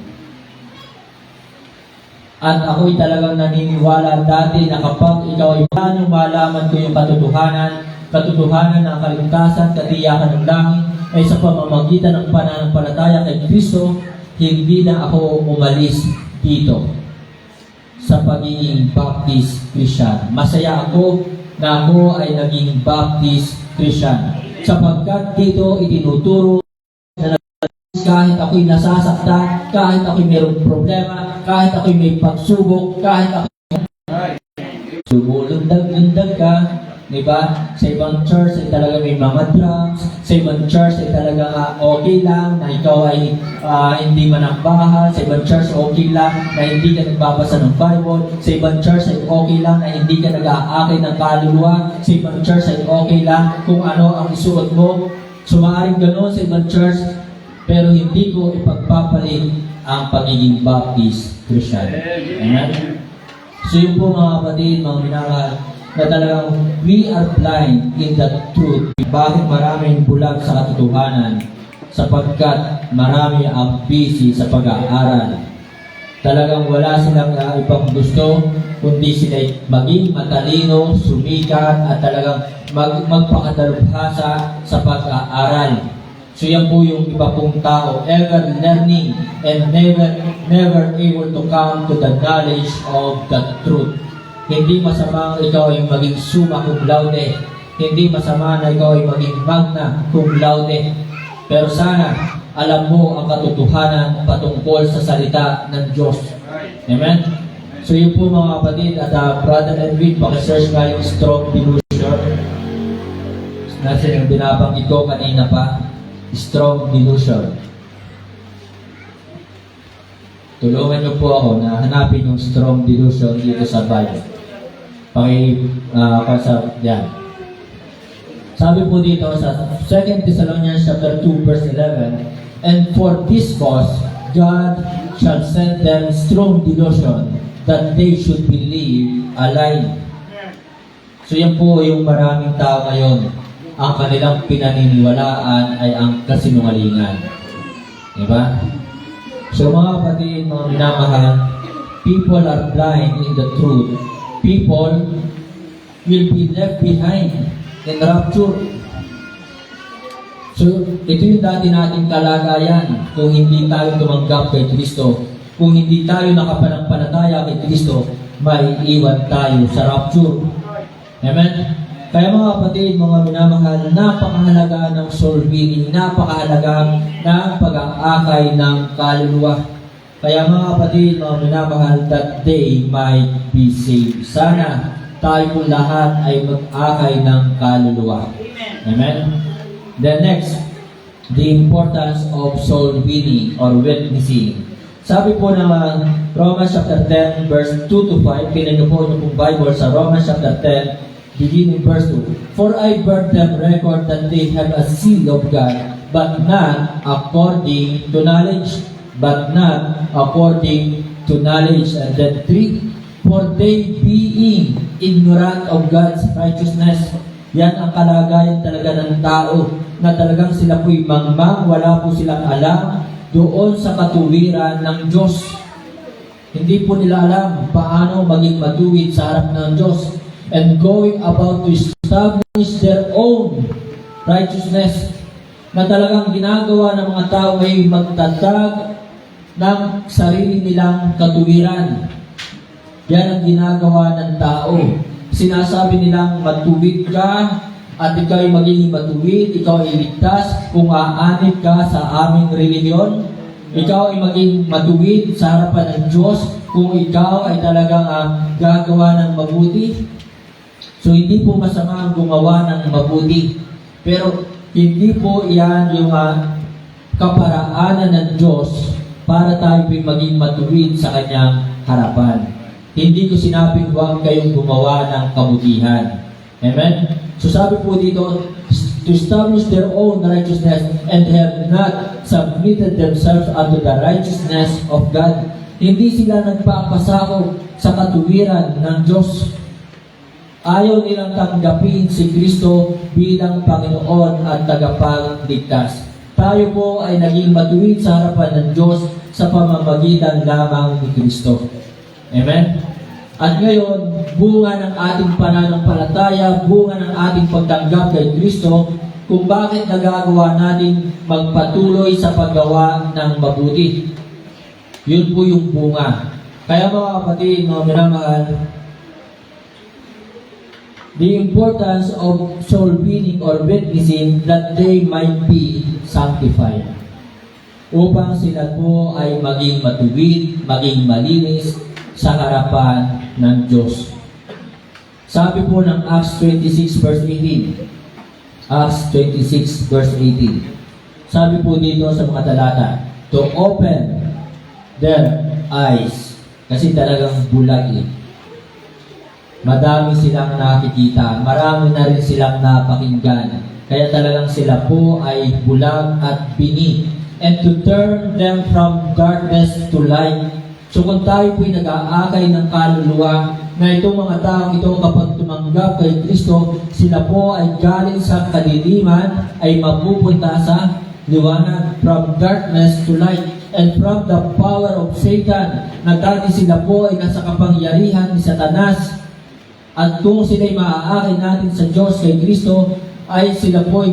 At ako'y talagang naniniwala dati na kapag ikaw ay paano malaman ko yung katotohanan ng kaligtasan, katiyakan ng langit, ay sa pamamagitan ng pananampalataya kay Kristo, hindi na ako umalis dito sa pagiging Baptist Christian. Masaya ako na ako ay naging Baptist Christian. Sapagkat dito itinuturo na kahit ako'y nasasaktan, kahit ako'y mayroong problema, kahit ako'y may pagsubok, kahit ako'y lumulundag-lundag ka, diba? Sa ibang church ay talaga may mga drums, sa ibang church ay talaga okay lang na ikaw ay hindi manambahan, sa ibang church okay lang na hindi ka nagbabasa ng Bible, sa ibang church ay okay lang na hindi ka nag-aakay ng kaluluwa, sa ibang church ay okay lang kung ano ang isuot mo. So maaaring gano'n sa ibang church, pero hindi ko ipagpapalit ang pagiging Baptist Christian. Amen? So yun po mga kapatid, mga minamahal, na talagang we are blind in the truth. Bakit maraming bulag sa katotohanan? Sapagkat marami ang busy sa pag-aaral. Talagang wala silang ibang gusto, kundi sila maging matalino, sumikat, at talagang magpakadalubhasa sa pag-aaral. So yan po yung iba pong tao, ever learning and never able to come to the knowledge of the truth. Hindi masama ikaw ay maging summa cum laude. Hindi masama na ikaw ay maging magna cum laude. Pero sana, alam mo ang katotohanan patungkol sa salita ng Diyos. Amen? So yun po mga kapatid, at Brother Edwin, pakisearch nga yung strong delusion. Nasa yung binabanggit ko kanina pa, strong delusion. Tulungan niyo po ako na hanapin yung strong delusion dito sa Bible. Yan. Sabi po dito sa 2 Thessalonians chapter 2 verse 11, and for this cause, God shall send them strong delusion that they should believe a lie. So yan po yung maraming tao ngayon. Ang kanilang pinaniniwalaan ay ang kasinungalingan. Diba? So mga kapatid, mga minamahal, people are blind in the truth. People will be left behind in rapture. So, ito yung dati nating kalagayan kung hindi tayo tumanggap kay Kristo. Kung hindi tayo nakapanampalataya kay Kristo, may iwan tayo sa rapture. Amen? Kaya mga kapatid, mga minamahal, napakahalaga ng soul winning, napakahalaga ng pag-aakay ng kaluluwa. Kaya mga kapatid, mga minamahal, that they might be saved. Sana tayo po lahat ay mag-akay ng kaluluwa. Amen? Then next, the importance of soul winning or witnessing. Sabi po ng Romans chapter 10 verse 2 to 5, pinag po niyo pong Bible sa Romans chapter 10, beginning verse 2. For I bear them record that they have a seal of God, but not according to knowledge. But not according to knowledge. And then 3, for they being ignorant of God's righteousness. Yan ang kalagayan talaga ng tao, na talagang sila po'y mangmang, wala po silang alam doon sa katuwiran ng Diyos. Hindi po nila alam paano maging matuwid sa harap ng Diyos, and going about to establish their own righteousness, na talagang ginagawa ng mga tao ay magtatag ng sarili nilang katuwiran. Yan ang ginagawa ng tao. Sinasabi nilang matuwid ka at ikaw ay magiging matuwid, ikaw ay ligtas kung aanit ka sa aming relihiyon. Ikaw ay maging matuwid sa harapan ng Diyos kung ikaw ay talagang gagawa ng mabuti. So hindi po masama ang gumawa ng mabuti. Pero hindi po iyan yung kaparaanan ng Diyos para tayo maging matuwid sa Kanyang harapan. Hindi ko sinabing huwag kayong gumawa ng kabutihan. Amen? So sabi po dito, to establish their own righteousness and have not submitted themselves unto the righteousness of God. Hindi sila nagpapasakop sa katuwiran ng Diyos. Ayaw nilang tanggapin si Kristo bilang Panginoon at tagapagligtas. Tayo po ay naging matuwid sa harapan ng Diyos sa pamamagitan lamang ni Kristo. Amen? At ngayon, bunga ng ating pananampalataya, bunga ng ating pagtanggap kay Kristo, kung bakit nagagawa natin magpatuloy sa paggawa ng mabuti. Yun po yung bunga. Kaya mga kapatid, mga minamahal, the importance of soul winning or witnessing that they might be sanctified. Upang sila po ay maging matuwid, maging malinis sa harapan ng Diyos. Sabi po ng Acts 26 verse 18. Acts 26 verse 18. Sabi po dito sa mga talata, to open their eyes. Kasi talagang bulag eh. Madami silang nakikita, marami na rin silang napakinggan. Kaya talagang sila po ay bulag at bini. And to turn them from darkness to light. So kung tayo po'y nag-aakay ng kaluluwa, na itong mga taong ito kapag tumanggap kay Kristo, sila po ay galing sa kadiliman, ay mapupunta sa liwanag, from darkness to light. and from the power of Satan, na dati sila po ay nasa kapangyarihan ni Satanas. At kung sila'y maaakin natin sa Diyos kay Kristo, ay sila po ay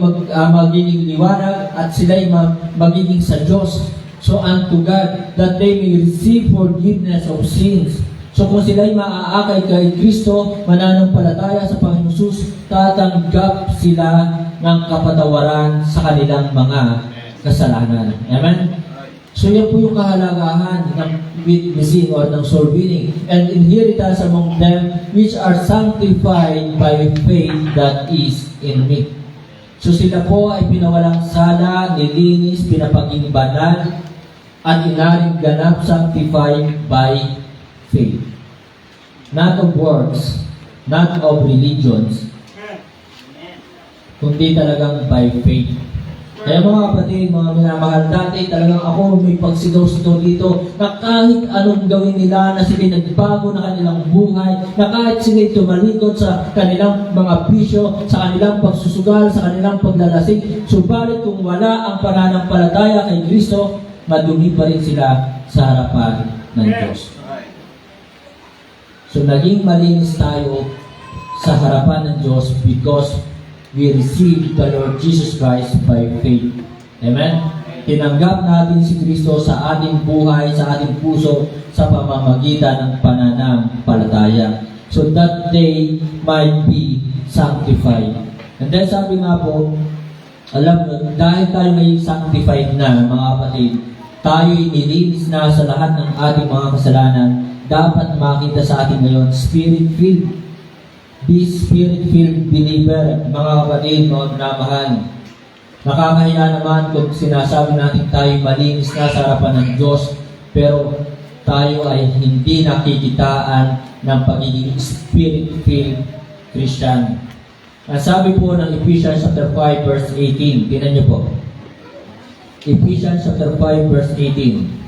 magiging liwanag at sila'y magiging sa Diyos. So unto God, that they may receive forgiveness of sins. So kung sila'y maaakay kay Kristo, mananampalataya sa Panginoon Jesus, tatanggap sila ng kapatawaran sa kanilang mga kasalanan. Amen? So yan po yung kahalagahan ng witnessing or ng soul winning. And inheritance among them which are sanctified by faith that is in me. So sila po ay pinawalang sala, nilinis, pinapaging banal, at inaring ganap, sanctified by faith. Not of works, not of religions, kundi talagang by faith. Kaya mga kapatid, mga minamahal, dati talagang ako may pagsigaw-sigaw dito na kahit anong gawin nila, na sila nagbago na kanilang buhay, na kahit sila tumalikod sa kanilang mga bisyo, sa kanilang pagsusugal, sa kanilang paglalasing, subalit kung wala ang pananampalataya kay Kristo, madumi pa rin sila sa harapan ng Diyos. So naging malinis tayo sa harapan ng Diyos because we receive the Lord Jesus Christ by faith. Amen? Tinanggap natin si Kristo sa ating buhay, sa ating puso, sa pamamagitan ng pananampalataya. So that they might be sanctified. And then sabi nga po, alam mo, dahil tayo may sanctified na, mga kapatid, tayo'y nilinis na sa lahat ng ating mga kasalanan, dapat makita sa atin ngayon, Spirit-filled. Be Spirit-filled believer, mga kapatid, mga minamahal. Nakakahiya naman kung sinasabi natin tayo malinis na sa harapan ng Diyos, pero tayo ay hindi nakikitaan ng pagiging Spirit-filled Christian. Ang sabi po ng Ephesians chapter 5 verse 18, tingnan niyo po. Ephesians chapter 5 verse 18.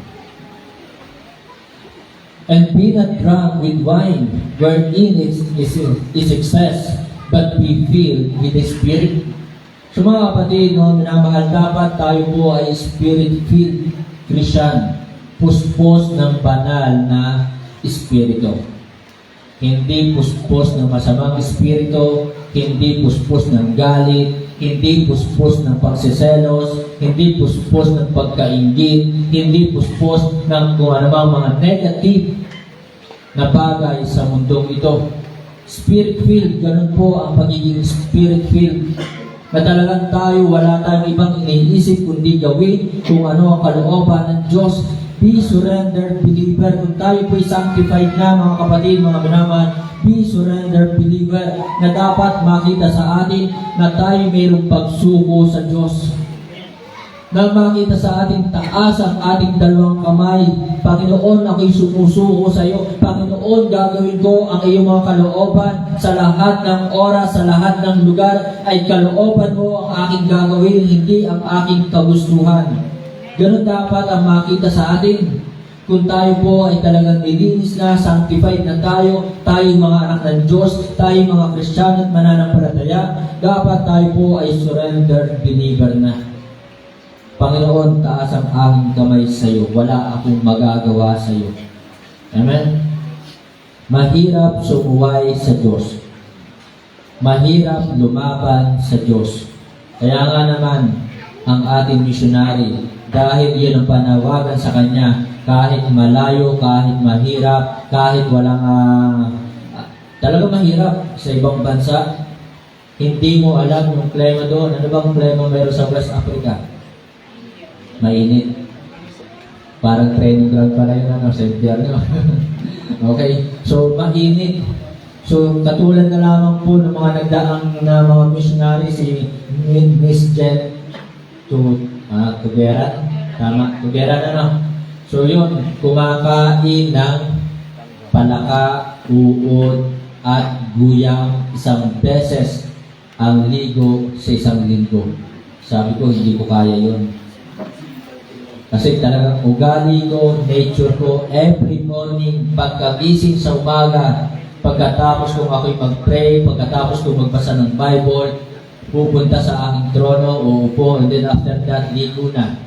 And be not drunk with wine, wherein is excess, but be filled with the Spirit. So mga kapatid, no, minamahal, dapat tayo po ay Spirit-filled Christian. Puspos ng banal na Espiritu. Hindi puspos ng masamang Espiritu, hindi puspos ng galit, hindi puspos ng pagsiselos, hindi puspos ng pagkainggit, hindi puspos ng kung anumang mga negative na bagay sa mundong ito. Spirit-filled, ganun po ang pagiging Spirit-filled. Na talagang tayo, wala tayong ibang iniisip kundi gawin kung ano ang kalooban ng Diyos. Be surrendered believer. Kung tayo po'y sanctified na, mga kapatid, mga minamahal, be surrendered believer, na dapat makita sa atin na tayo mayroong pagsuko sa Diyos. Na makita sa ating taas ang ating dalawang kamay. Panginoon, ako'y sumusuko sa iyo. Panginoon, gagawin ko ang iyong mga kalooban sa lahat ng oras, sa lahat ng lugar, ay kalooban mo ang aking gagawin, hindi ang aking kagustuhan. Ganun dapat ang makita sa atin. Kung tayo po ay talagang nilinis na, sanctified na tayo mga anak ng Diyos, tayo mga Kristiyano at mananampalataya, dapat tayo po ay surrendered believer na. Panginoon, taas ang aking kamay sa iyo. Wala akong magagawa sa iyo. Amen? Mahirap sumuway sa Diyos. Mahirap lumaban sa Diyos. Kaya nga naman, ang ating missionary, dahil yun ang panawagan sa Kanya, kahit malayo, kahit mahirap, kahit walang talagang mahirap sa ibang bansa, hindi mo alam yung klima doon. Ano bang klima meron sa West Africa? Mainit. Parang training ground pala yun, St. Pierre. Okay, so mainit. So katulad na lamang po ng mga nagdaang na mga missionary, si Miss Jen Tugera. Tama, Tugera na no? So yun, kumakain ng palaka, uod, at guyang 1 beses ang ligo sa 1 linggo. Sabi ko, hindi ko kaya yun. Kasi talagang ugali ko, nature ko, every morning, pagkagising sa umaga, pagkatapos kong ako'y mag-pray, pagkatapos kong magbasa ng Bible, pupunta sa aking trono, uupo, and then after that, ligo na.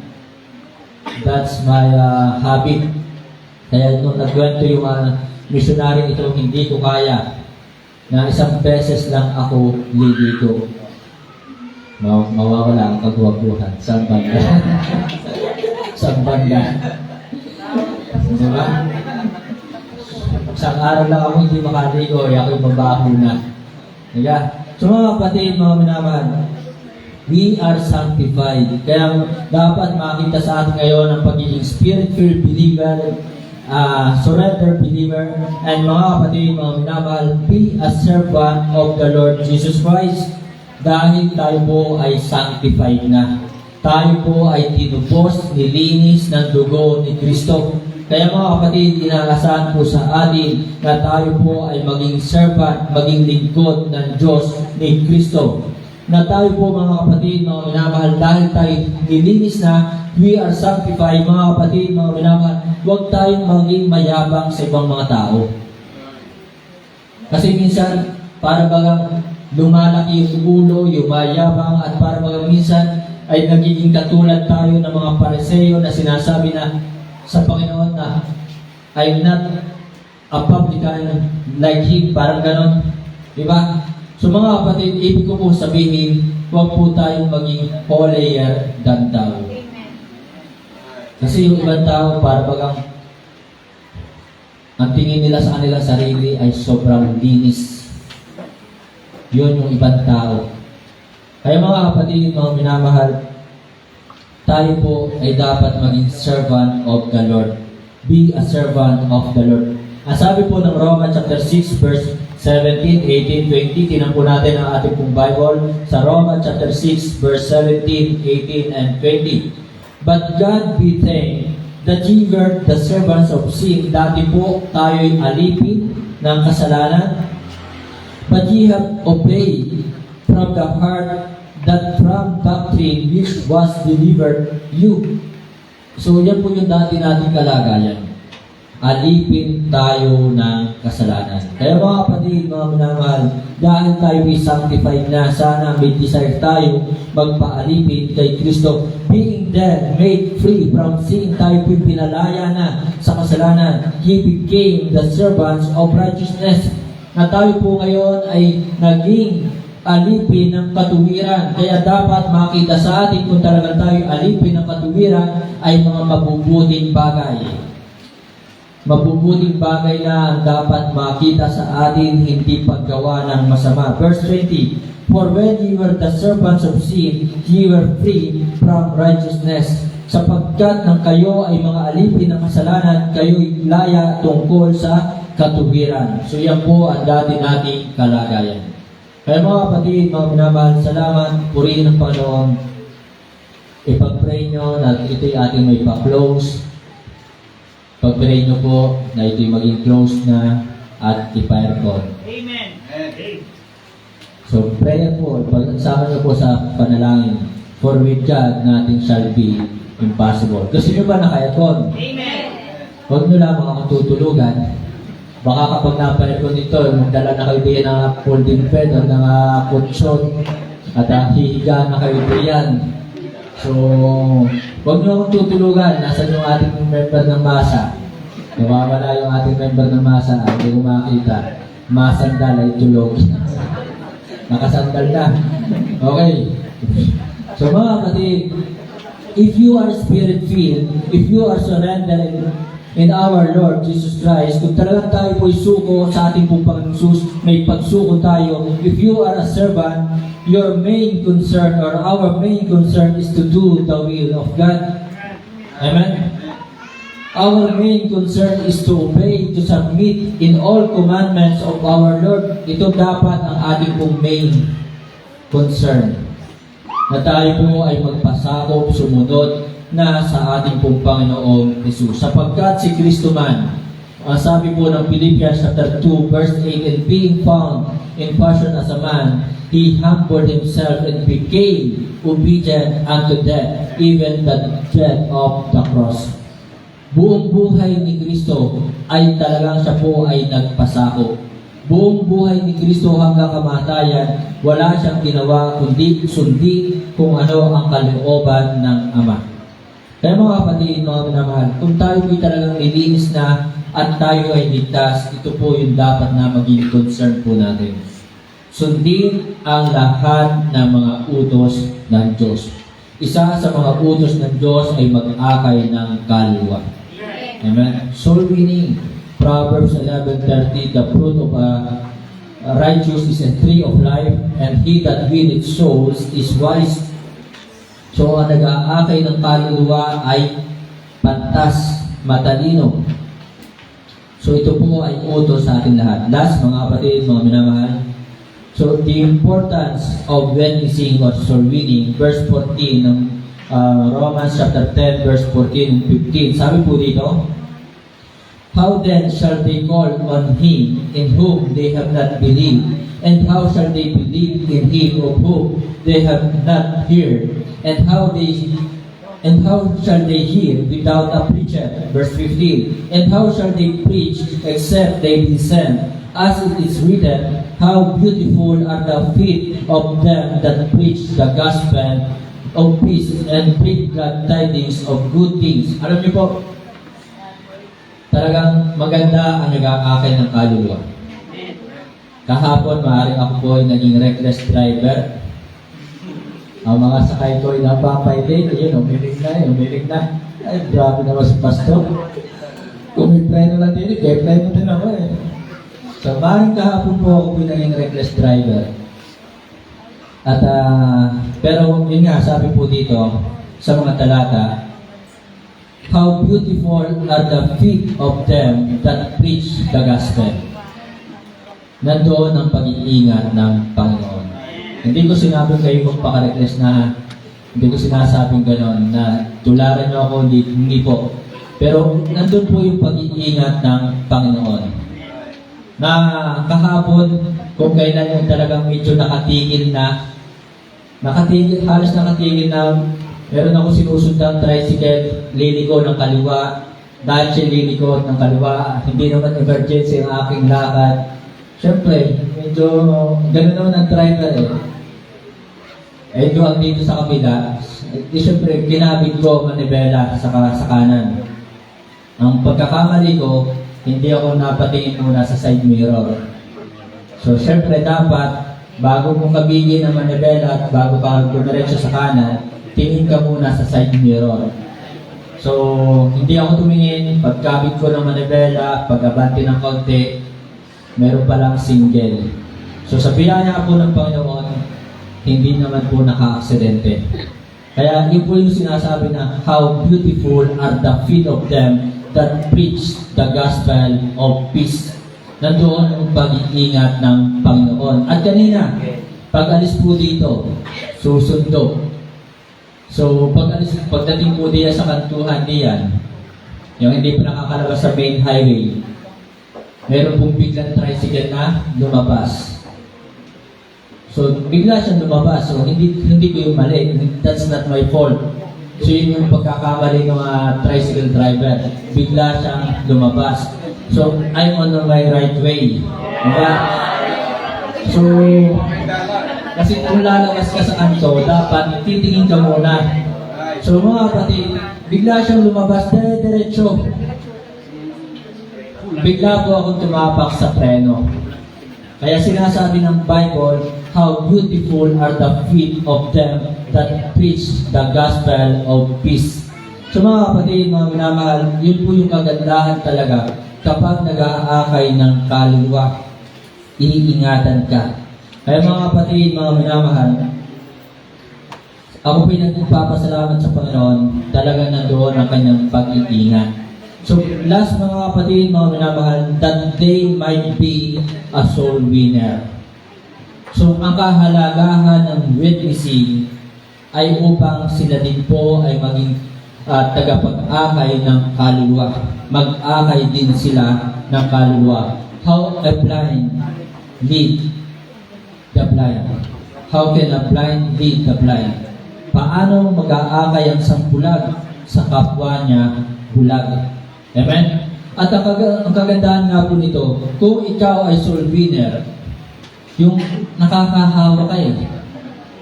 That's my habit. Kaya nung nagkwento yung missionary ito, hindi ko kaya na isang beses lang ako liligo. Mawawala ang kagwapuhan. Saan banda? Saan banda? Diba? Isang araw lang ako hindi makaligo, ako'y mabaho na. Diba? So mga kapatid, mga minamahal, we are sanctified. Kaya dapat makita sa atin ngayon ang pagiging spirit-filled believer, surrender believer, and mga kapatid, mga minamahal, be a servant of the Lord Jesus Christ. Dahil tayo po ay sanctified na. Tayo po ay tinubos, nilinis ng dugo ni Kristo. Kaya mga kapatid, inaasahan po sa atin na tayo po ay maging servant, maging lingkod ng Diyos ni Kristo. Na tayo po mga kapatid, mga minamahal, dahil tayo nilinis na, we are sanctified, mga kapatid, mga minamahal, huwag tayong maging mayabang sa ibang mga tao. Kasi minsan, para bagang lumalaki yung ulo, yung mayabang, at para bagang minsan ay nagiging katulad tayo ng mga Pariseo na sinasabi na sa Panginoon na I'm not a publican like him, parang ganon. Diba? So mga kapatid, ibig ko po sabihin, huwag po tayong maging holier than thou. Kasi yung ibang tao, para bagang ang tingin nila sa kanilang sarili ay sobrang linis. Yun yung ibang tao. Kaya mga kapatid, mga minamahal, tayo po ay dapat maging servant of the Lord. Be a servant of the Lord. Ang sabi po ng Romans chapter 6 verse 17, 18, 20, tinan po natin ang ating pong Bible sa Romans chapter 6 verse 17, 18, and 20. But God be thanked that ye were the servants of sin. Dati po tayo'y alipin ng kasalanan. But ye have obeyed from the heart that from doctrine which was delivered you. So yan po yung dati nating kalagayan. Alipin tayo ng kasalanan. Kaya mga kapatid, mga minamahal, dahil tayo ay sanctified na, sana may desire tayo magpaalipin kay Kristo. Being then made free from sin, tayo po'y pinalaya na sa kasalanan. He became the servants of righteousness. Na tayo po ngayon ay naging alipin ng katuwiran. Kaya dapat makita sa atin kung talaga tayo alipin ng katuwiran ay mga mabubuting bagay. Mabubuting bagay na ang dapat makita sa atin, hindi paggawa ng masama. Verse 20, for when ye were the servants of sin, ye were free from righteousness. Sapagkat nang kayo ay mga alipin ng kasalanan, kayo'y laya tungkol sa katuwiran. So yan po ang dati nating kalagayan. Kaya mga kapatid, mga minamahal, salamat, purihin ng Panginoon. Ipag-pray nyo na ito'y ating may pa-close. Pag-pray nyo po na ito'y maging close na at ipa-aircon. Amen. So prayer po, pagsama nyo po sa panalangin. For with God, nothing shall be impossible. Gusto nyo ba naka-aircon? Amen. Huwag nyo lamang akong tutulugan. Baka kapag napanood ko nito, magdala na kayo diyan ng folding bed o ng kutsyon at hihiga na kayo diyan. So, huwag nyo akong tutulugan. Nasaan yung ating member ng masa? Nawawala yung ating member ng masa. Hindi ko makita. Masandal ay tulog. Nakasandal na. Okay. So mga kapatid, if you are spirit-filled, if you are surrendered in our Lord Jesus Christ, kung talagang tayo po'y suko sa ating pong Panginoon Jesus, may pagsuko tayo. If you are a servant, your main concern or our main concern is to do the will of God. Amen? Our main concern is to obey, to submit in all commandments of our Lord. Ito dapat ang ating pong main concern. Na tayo po ay magpasakop, sumunod na sa ating pong Panginoong Jesus. Sapagkat si Kristo man, ang sabi po ng Philippians chapter 2 verse 8, and being found in fashion as a man, He humbled Himself and became obedient unto death, even the death of the cross. Buong buhay ni Kristo ay talagang siya po ay nagpasakop. Buong buhay ni Kristo hanggang kamatayan, wala siyang ginawa kundi sundin kung ano ang kalooban ng Ama. Kaya mga kapatid, mga minamahal, kung tayo ay talagang nilinis na at tayo ay ligtas, ito po yung dapat na maging concern po natin. Sundin ang lahat ng mga utos ng Diyos. Isa sa mga utos ng Diyos ay mag-akay ng kaluluwa. Amen. Soul winning. Proverbs 11:30, the fruit of a righteous is a tree of life, and he that winneth souls is wise. So, ang nag-aakay ng kaluluwa ay pantas, matalino. So, ito po ay utos sa ating lahat. Last, mga kapatid, mga minamahal. So, the importance of witnessing or soul winning, verse 14 ng Romans chapter 10, verse 14 and 15. Sabi po dito, how then shall they call on him in whom they have not believed? And how shall they believe in him of whom they have not heard? And how shall they hear without a preacher? Verse 15. And how shall they preach except they be sent? As it is written, how beautiful are the feet of them that preach the gospel of peace and bring glad tidings of good things. Alam niyo po, talagang maganda ang nag-aakay ng kaluluwa. Kahapon, maaaring ako po ay naging reckless driver. Ang mga sakay ko ay napapay-day, yun, umilig na. Ay, grabe naman si Pastor. Kung may preno lang din, kaya preno din ako eh. So, maaaring kahapon po ako po naging reckless driver. At, pero yun nga, sabi po dito, sa mga talata, how beautiful are the feet of them that preach the gospel. Nandoon ang pag-iingat ng Panginoon. Hindi ko sinabing kayo magpaka-reckless na, hindi ko sinasabing gano'n, na tularan niyo ako, hindi po. Pero nandun po yung pag-iingat ng Panginoon. Na kahapon, kung kailan yung talagang medyo nakatigil na, halos nakatigil na, meron ako sinusundang tricycle, liliko ng kaliwa, dahil siya liliko ng kaliwa, hindi naman emergency ang aking lakad. Siyempre, medyo gano'n naman ang driver eh. Eh, doon dito sa kabila, siyempre, ginabit ko manibela sa kanan. Ang pagkakamali ko, hindi ako napatingin muna sa side mirror. So, siyempre, dapat, bago mo kabigin ang manibela at bago ka dumiretso sa kanan, tingin ka muna sa side mirror. So, hindi ako tumingin. Pagkabit ko ng manibela, pag-abante ng konti, meron palang single. So, sa biyaya po ng Panginoon, hindi naman po naka-aksidente. Kaya, yun po yung sinasabi na, how beautiful are the feet of them that preach the gospel of peace. Nandoon ang pag-iingat ng Panginoon. At kanina, pag-alis po dito, susundo. So, pagdating po diyan sa kantuhan diyan, yung hindi pa nakakalabas sa main highway, meron pong biglang tricycle na lumabas. So, bigla siyang lumabas. So, hindi ko yung mali. That's not my fault. So, yun yung pagkakamali ng tricycle driver. Bigla siyang lumabas. So, I'm on my right way. Diba? So, kasi kung lalabas ka sa kanto, dapat titingin ka muna. So, mga kapatid, bigla siyang lumabas, diretso. Bigla po akong tumapak sa preno. Kaya sinasabi ng Bible, how beautiful are the feet of them that preach the gospel of peace. So mga kapatid, mga minamahal, yun po yung kagandahan talaga kapag nag-aakay ng kaluluwa, iingatan ka. Kaya mga kapatid, mga minamahal, ako po yung nagpapasalamat sa Panginoon, talagang nandoon ang kanyang pag-iingat. So, last mga kapatid, mga minamahal, that they might be a soul winner. So, ang kahalagahan ng witnessing ay upang sila din po ay maging tagapag-akay ng kaluluwa. Mag-akay din sila ng kaluluwa. How a blind lead the blind? How can a blind lead the blind? Paano mag-aakay ang sampulag sa kapwa niya bulag? Amen? At ang kagandahan nga po nito, kung ikaw ay soul winner, yung nakakahawa ka eh.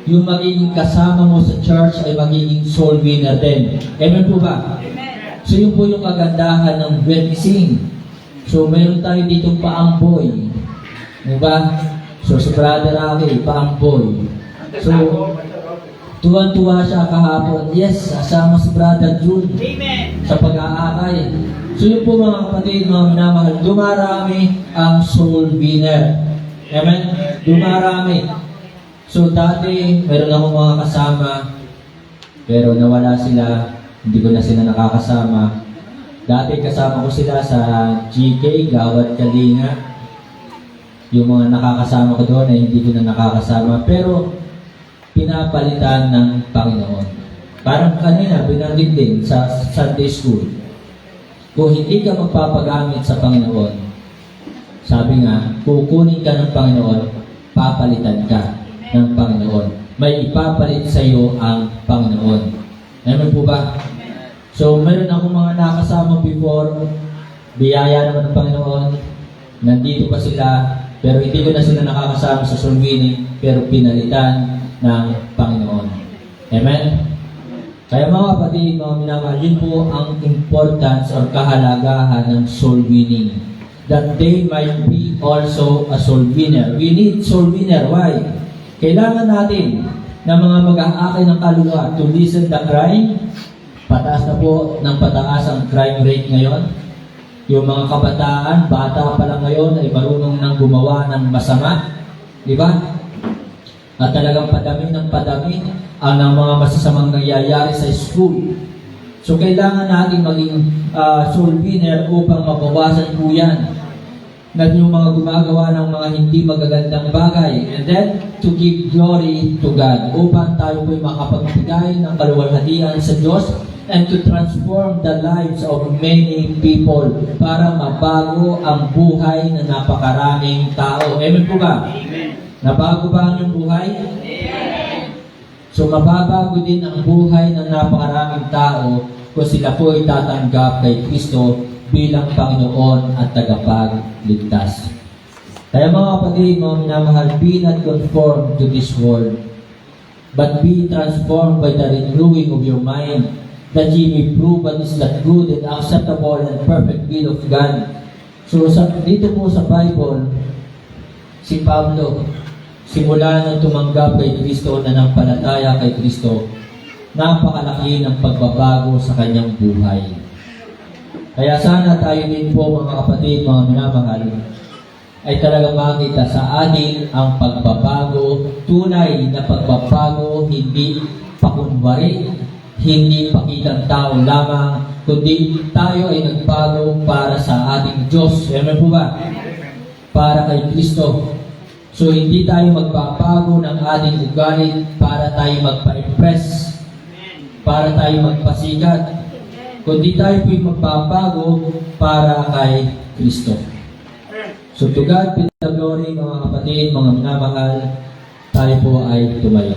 yung magiging kasama mo sa church ay magiging soul winner din. Amen po ba? So yun po yung kagandahan ng witnessing. So mayroon tayo ditong paamboy. Diba? So si Brother Rocky, paamboy. So tuwan-tuwa siya kahapon. Yes, asama si Brother June sa pag-aakay. So yun po mga kapatid, mga minamahal, dumarami ang soul winner. Amen? Dumarami. So dati, meron akong mga kasama, pero nawala sila, hindi ko na sila nakakasama. Dati kasama ko sila sa GK, Gawad Kalinga. Yung mga nakakasama ko doon ay hindi ko na nakakasama, pero pinapalitan ng Panginoon. Parang kanina, binanggit din sa Sunday School. Kung hindi ka magpapagamit sa Panginoon, sabi nga, kukunin ka ng Panginoon, papalitan ka ng Panginoon. May ipapalit sa iyo ang Panginoon. Amen po ba? So, meron akong mga nakasama before, biyaya naman ng Panginoon, nandito pa sila, pero hindi ko na sila nakakasama sa soul winning, pero pinalitan ng Panginoon. Amen? Kaya mga kapatid, mga minamahal, yun po ang importance or kahalagahan ng soul winning. That they might be also a soul winner. We need soul winner. Why? Kailangan natin na mga mag-aakay ng kaluluwa to lessen the crime. Pataas na po ng pataas ang crime rate ngayon. Yung mga kabataan, bata pa lang ngayon ay marunong nang gumawa ng masama. Di ba? At talagang padami ng padami ang mga masasamang nangyayari sa school. So kailangan natin maging soul winner upang mabawasan po yan na yung mga gumagawa ng mga hindi magagandang bagay. And then, to give glory to God. Upang tayo po'y makapagbigay ng kaluwalhatian sa Diyos and to transform the lives of many people para mabago ang buhay na napakaraming tao. Amen po ba? Amen. Nabago ba ang iyong buhay? Amen. So mababago din ang buhay ng napakaraming tao kung sila po ay tatanggap kay Kristo bilang Panginoon at tagapagligtas. Kaya mga kapatid, mga minamahal, be not conformed to this world, but be transformed by the renewing of your mind, that ye may prove what is that good and acceptable and perfect will of God. So dito po sa Bible, si Pablo, simula nang tumanggap kay Kristo, nanampalataya kay Kristo, napakalaki ng pagbabago sa kanyang buhay. Kaya sana tayo din po mga kapatid, mga minamahal, ay talagang makita sa atin ang pagbabago, tunay na pagbabago, hindi pakunwari, hindi pakitang tao lamang, kundi tayo ay nagbago para sa ating Diyos. Amen po ba? Para kay Kristo. So hindi tayo magbabago ng ating ugali para tayo magpa-impress, para tayo magpasikat, kundi tayo po'y magbabago para kay Kristo. So to God be the glory, mga kapatid, mga minamahal, tayo po ay tumayo.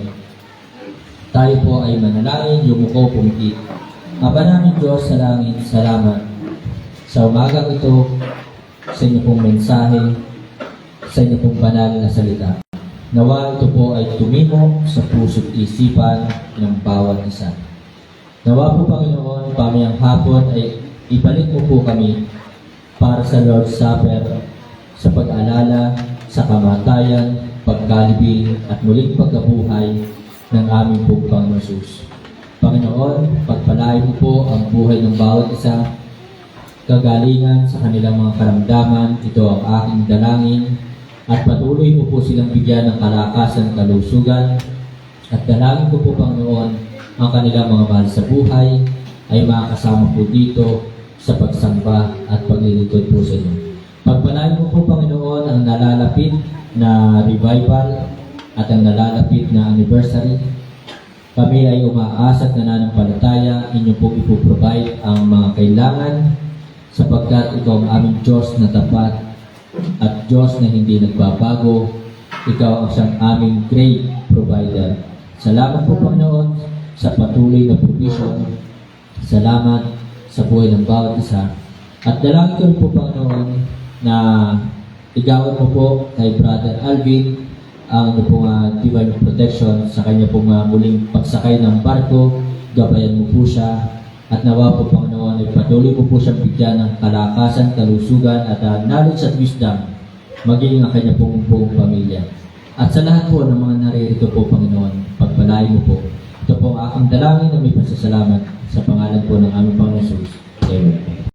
Tayo po ay manalangin, yumuko, pumiti. Aba namin Diyos sa langit, salamat sa umagang ito, sa inyo pong mensahe, sa inyo pong banal na salita. Nawa ito po ay tumimo sa puso't isipan ng bawat isa. Nawa po Panginoon, pamayang hapon ay ibalik mo po kami para sa Lord's Supper, sa pag-alala, sa kamatayan, pagkalibing at muling pagkabuhay ng aming pong Panginoon Jesus. Panginoon, pagpalain mo po ang buhay ng bawat isa, kagalingan sa kanilang mga karamdaman, ito ang aking dalangin, at patuloy mo po silang bigyan ng kalakasan, kalusugan, at dalangin ko po Panginoon, ang kanilang mga mahal sa buhay ay makakasama po dito sa pagsamba at paglilingkod po sa inyo. Pagpalain mo po Panginoon ang nalalapit na revival at ang nalalapit na anniversary. Kami ay umaasa at nananampalataya, inyo po ipoprovide ang mga kailangan sapagkat ikaw ang aming Diyos na tapat at Diyos na hindi nagbabago. Ikaw ang siyang aming great provider. Salamat po Panginoon sa patuloy na provision. Salamat sa buhay ng bawat isa. At dalangin ko po Panginoon na igawan mo po kay Brother Alvin ang inyo pong divine protection sa kanya pong muling pagsakay ng barko. Gabayan mo po siya at nawa po, Panginoon, ay patuloy po siyang bigyan ng kalakasan, kalusugan at knowledge at wisdom maging ang kanya pong buong pamilya. At sa lahat po ng mga naririto po, Panginoon, pagpalain mo po. Ito po ang aking dalangin na may pasasalamat sa pangalan po ng aming Panginoon Jesus. Amen.